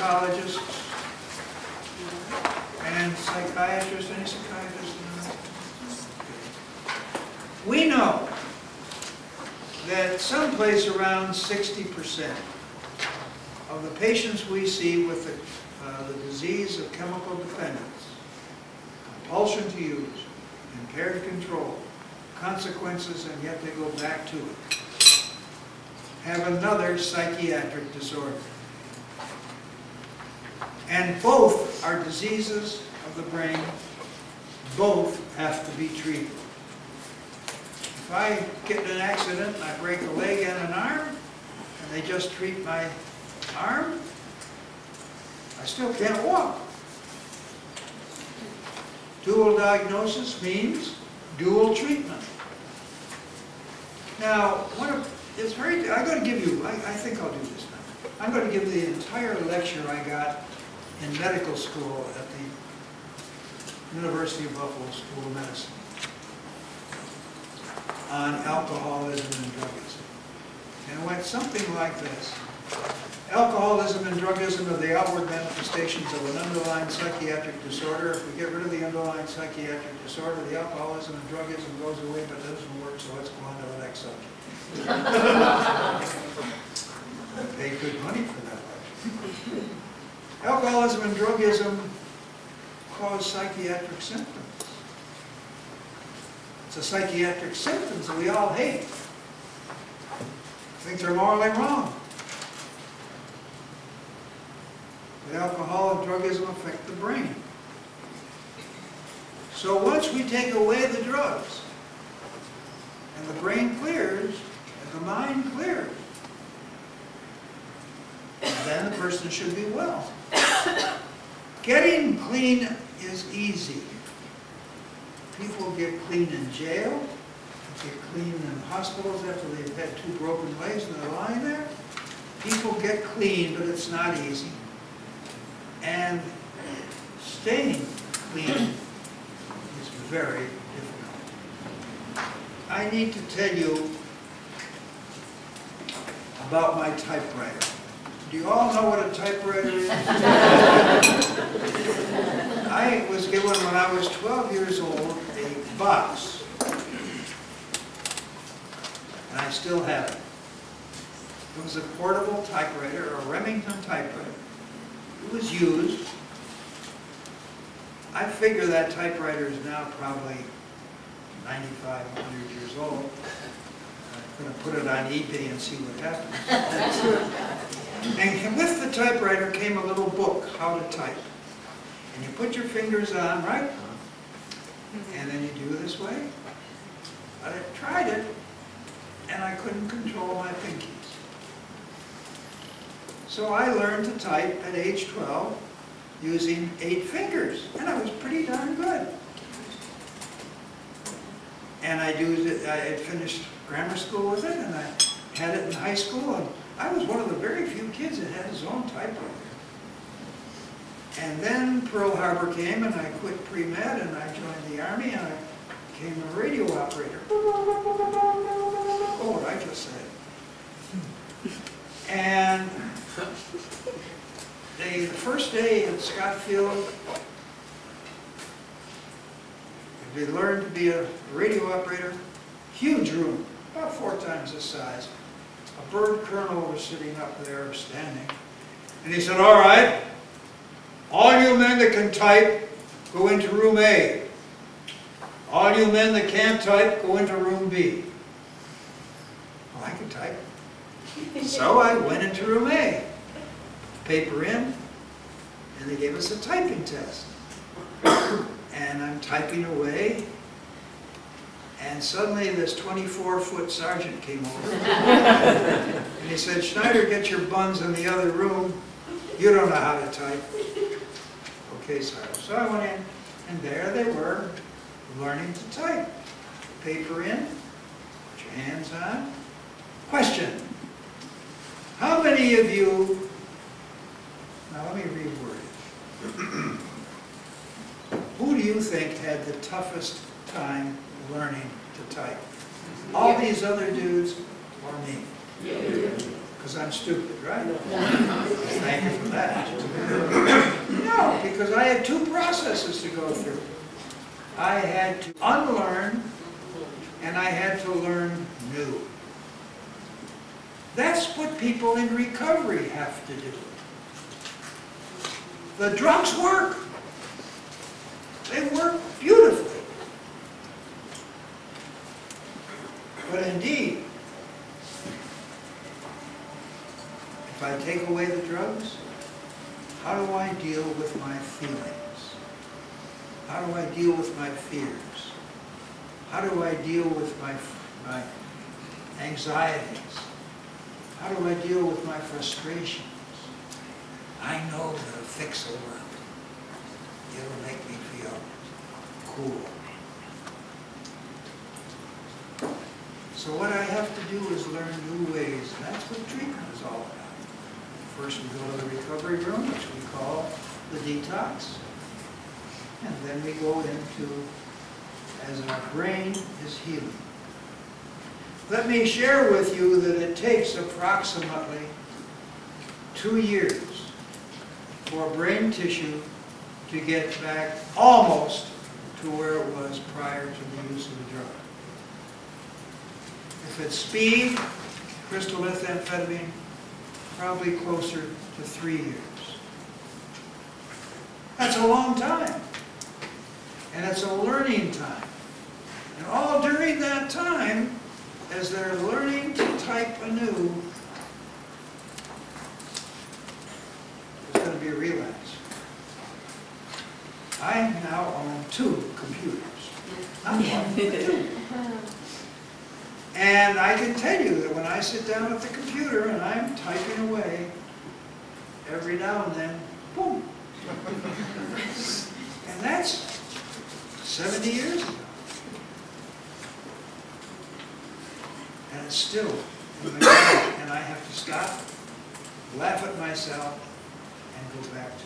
psychologists and psychiatrists? Any psychiatrists? We know that someplace around 60% of the patients we see with the disease of chemical dependence, compulsion to use, impaired control, consequences, and yet they go back to it, have another psychiatric disorder. And both are diseases of the brain. Both have to be treated. If I get in an accident and I break a leg and an arm, and they just treat my arm, I still can't walk. Dual diagnosis means dual treatment. Now, it's very, I'm going to give you, I think I'll do this now. I'm going to give the entire lecture I got in medical school at the University of Buffalo School of Medicine on alcoholism and drugism. And it went something like this. Alcoholism and drugism are the outward manifestations of an underlying psychiatric disorder. If we get rid of the underlying psychiatric disorder, the alcoholism and drugism goes away, but it doesn't work, so let's go on to the next subject. I paid good money for that lecture. Alcoholism and drugism cause psychiatric symptoms. It's the psychiatric symptoms that we all hate. Think they're morally wrong. But alcohol and drugism affect the brain. So once we take away the drugs, and the brain clears, and the mind clears, then the person should be well. Getting clean is easy. People get clean in jail, get clean in hospitals after they've had 2 broken legs and they're lying there. People get clean, but it's not easy. And staying clean is very difficult. I need to tell you about my typewriter. Do you all know what a typewriter is? I was given, when I was 12 years old, a box. And I still have it. It was a portable typewriter, or a Remington typewriter. It was used. I figure that typewriter is now probably 95, 100 years old. I'm going to put it on eBay and see what happens. And with the typewriter came a little book, How to Type. And you put your fingers on, right? And then you do this way. But I tried it, and I couldn't control my pinkies. So I learned to type at age 12 using 8 fingers, and I was pretty darn good. And I had finished grammar school with it, and I had it in high school, and I was one of the very few kids that had his own typewriter. And then Pearl Harbor came, and I quit pre-med, and I joined the Army, and I became a radio operator. Oh, what I just said. And the first day at Scott Field, we learned to be a radio operator. Huge room, about 4 times this size. A bird colonel was sitting up there, standing. And he said, all right, all you men that can type, go into room A. All you men that can't type, go into room B. Well, I can type. So I went into room A. Paper in, and they gave us a typing test. And I'm typing away, and suddenly this 24-foot sergeant came over. And he said, Schneider, get your buns in the other room. You don't know how to type. Okay, Sergeant. So I went in, and there they were, learning to type. Paper in, put your hands on. Question. How many of you, now let me reword it. Who do you think had the toughest time learning to type? All these other dudes or me? Because I'm stupid, right? Thank you for that. because I had two processes to go through. I had to unlearn, and I had to learn new. That's what people in recovery have to do. The drugs work. They work beautifully. But indeed, if I take away the drugs, how do I deal with my feelings? How do I deal with my fears? How do I deal with my anxieties? How do I deal with my frustrations? I know that a fix will work. It'll make me feel cool. So what I have to do is learn new ways. That's what treatment is all about. First we go to the recovery room, which we call the detox. And then we go into, as our brain is healing. Let me share with you that it takes approximately 2 years for brain tissue to get back almost to where it was prior to the use of the drug. If it's speed, crystal methamphetamine, probably closer to 3 years. That's a long time. And it's a learning time. And all during that time, as they're learning to type anew, there's going to be a relapse. I now own 2 computers. Not one, but 2. And I can tell you that when I sit down at the computer and I'm typing away, every now and then, boom. And that's 70 years ago. And it's still in my mind, and I have to stop, laugh at myself, and go back to